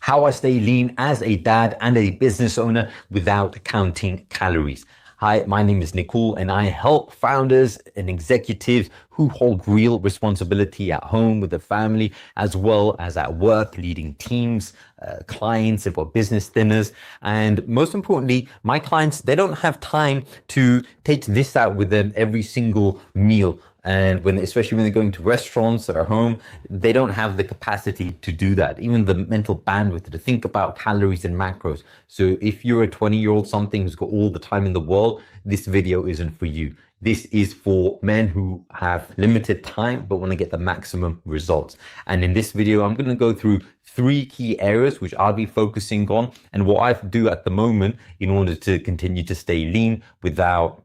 how I stay lean as a dad and a business owner without counting calories. Hi, my name is Nicole, and I help founders and executives who hold real responsibility at home with the family, as well as at work, leading teams, clients, for business dinners. And most importantly, my clients, they don't have time to take this out with them every single meal. And especially when they're going to restaurants or home, they don't have the capacity to do that, even the mental bandwidth to think about calories and macros. So if you're a 20-year-old something who's got all the time in the world, this video isn't for you. This is for men who have limited time but want to get the maximum results. And in this video, I'm going to go through 3 key areas which I'll be focusing on and what I do at the moment in order to continue to stay lean without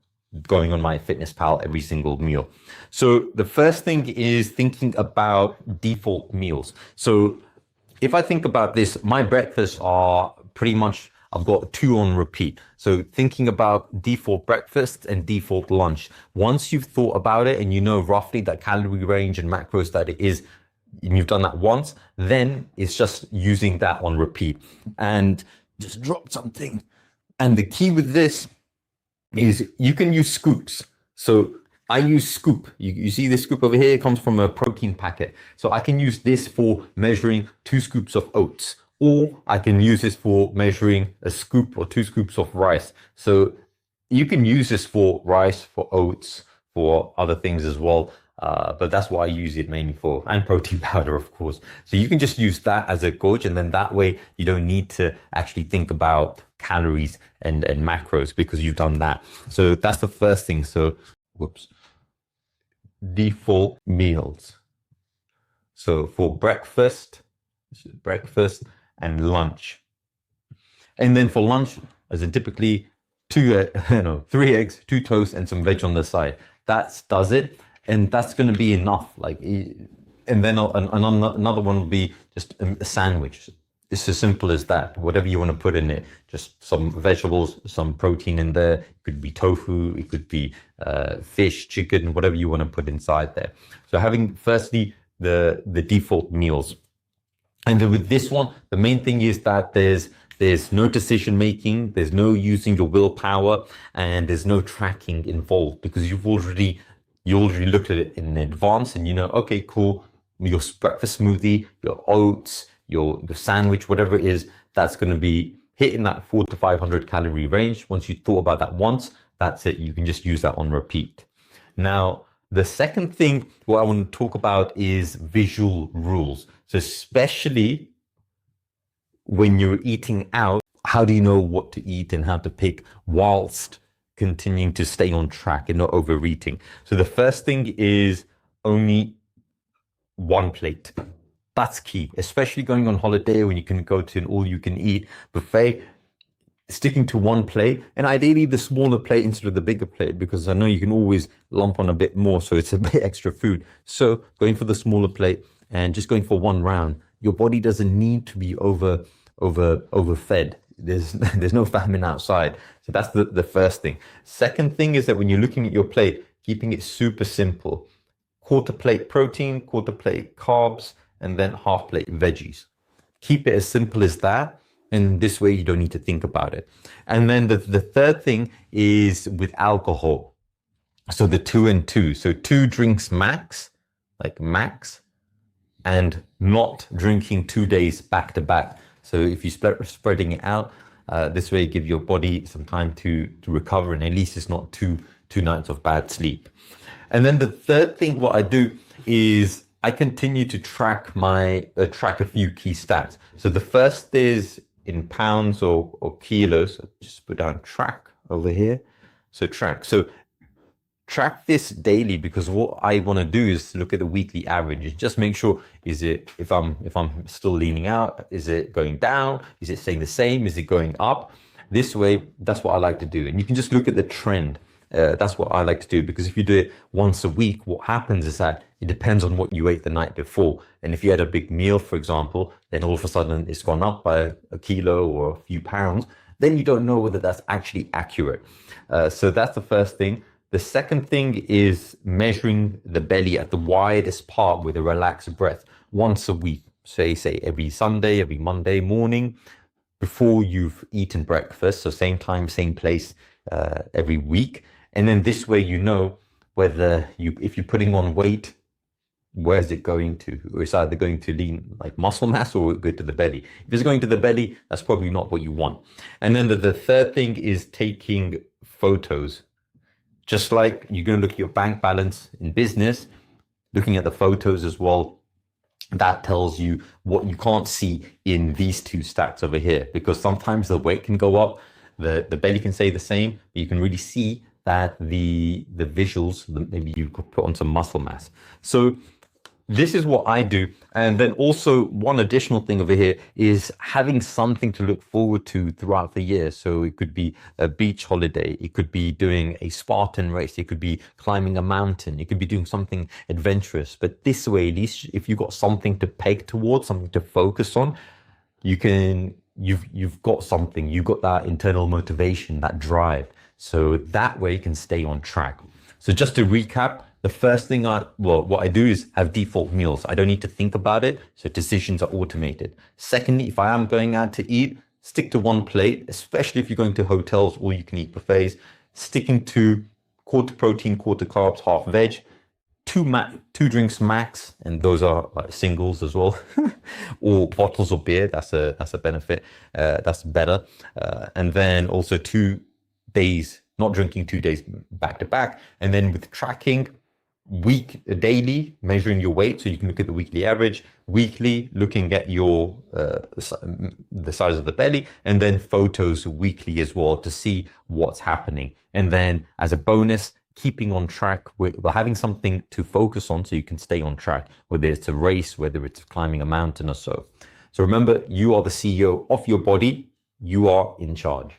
going on MyFitnessPal every single meal. So the first thing is thinking about default meals. So if I think about this, my breakfasts are pretty much, I've got 2 on repeat. So thinking about default breakfast and default lunch. Once you've thought about it and you know roughly that calorie range and macros that it is, and you've done that once, then it's just using that on repeat and just drop something. And the key with this is you can use scoops. So I use scoop. You see this scoop over here, it comes from a protein packet. So I can use this for measuring 2 scoops of oats, or I can use this for measuring a scoop or 2 scoops of rice. So you can use this for rice, for oats, for other things as well. But that's what I use it mainly for, and protein powder, of course. So you can just use that as a gauge, and then that way you don't need to actually think about calories and macros because you've done that. So that's the first thing. So, default meals. So for breakfast and lunch. And then for lunch, as in typically 3 eggs, 2 toasts, and some veg on the side. That does it. And that's going to be enough. And then another one will be just a sandwich. It's as simple as that. Whatever you want to put in it, just some vegetables, some protein in there. It could be tofu, it could be fish, chicken, whatever you want to put inside there. So having firstly the default meals. And then with this one, the main thing is that there's no decision making, there's no using your willpower, and there's no tracking involved because you already looked at it in advance and you know, okay, cool, your breakfast smoothie, your oats, your sandwich, whatever it is, that's going to be hitting that 400 to 500 calorie range. Once you thought about that once, that's it. You can just use that on repeat. Now, the second thing what I want to talk about is visual rules. So especially when you're eating out, how do you know what to eat and how to pick whilst continuing to stay on track and not overeating? So the first thing is only 1 plate. That's key, especially going on holiday when you can go to an all-you-can-eat buffet. Sticking to 1 plate, and ideally the smaller plate instead of the bigger plate, because I know you can always lump on a bit more, so it's a bit extra food. So going for the smaller plate and just going for 1 round. Your body doesn't need to be overfed. There's no famine outside. So that's the first thing. Second thing is that when you're looking at your plate, keeping it super simple. 1/4 plate protein, 1/4 plate carbs, and then 1/2 plate veggies. Keep it as simple as that. And this way you don't need to think about it. And then the third thing is with alcohol. So the 2 and 2. So 2 drinks max, and not drinking 2 days back to back. So if you're spreading it out, this way you give your body some time to recover, and at least it's not two nights of bad sleep. And then the third thing what I do is I continue to track a few key stats. So the first is in pounds or kilos. So just put down track over here. So track. So track this daily, because what I want to do is look at the weekly average and just make sure, if I'm still leaning out, is it going down? Is it staying the same? Is it going up? This way, that's what I like to do. And you can just look at the trend. That's what I like to do, because if you do it once a week, what happens is that it depends on what you ate the night before. And if you had a big meal, for example, then all of a sudden it's gone up by a kilo or a few pounds, then you don't know whether that's actually accurate. So that's the first thing. The second thing is measuring the belly at the widest part with a relaxed breath once a week. say every Sunday, every Monday morning, before you've eaten breakfast. So same time, same place, every week. And then this way, you know whether if you're putting on weight, where's it going to? It's either going to lean like muscle mass or go to the belly. If it's going to the belly, that's probably not what you want. And then the third thing is taking photos. Just like you're going to look at your bank balance in business, looking at the photos as well, that tells you what you can't see in these two stacks over here, because sometimes the weight can go up, the belly can stay the same, but you can really see that the visuals, maybe you could put on some muscle mass. So this is what I do. And then also one additional thing over here is having something to look forward to throughout the year. So it could be a beach holiday. It could be doing a Spartan race. It could be climbing a mountain. It could be doing something adventurous. But this way, at least if you've got something to peg towards, something to focus on, you've got something, you've got that internal motivation, that drive. So that way you can stay on track. So just to recap, the first thing what I do is have default meals. I don't need to think about it, so decisions are automated. Secondly, if I am going out to eat, stick to one plate, especially if you're going to hotels or you can eat buffets, sticking to quarter protein, quarter carbs, half veg, two drinks max, and those are like singles as well, or bottles of beer. That's a benefit. That's better. And then also 2 days, not drinking 2 days back to back. And then with tracking, daily, measuring your weight, so you can look at the weekly average, weekly, looking at your the size of the belly, and then photos weekly as well to see what's happening. And then as a bonus, keeping on track with having something to focus on so you can stay on track, whether it's a race, whether it's climbing a mountain or so. So remember, you are the CEO of your body. You are in charge.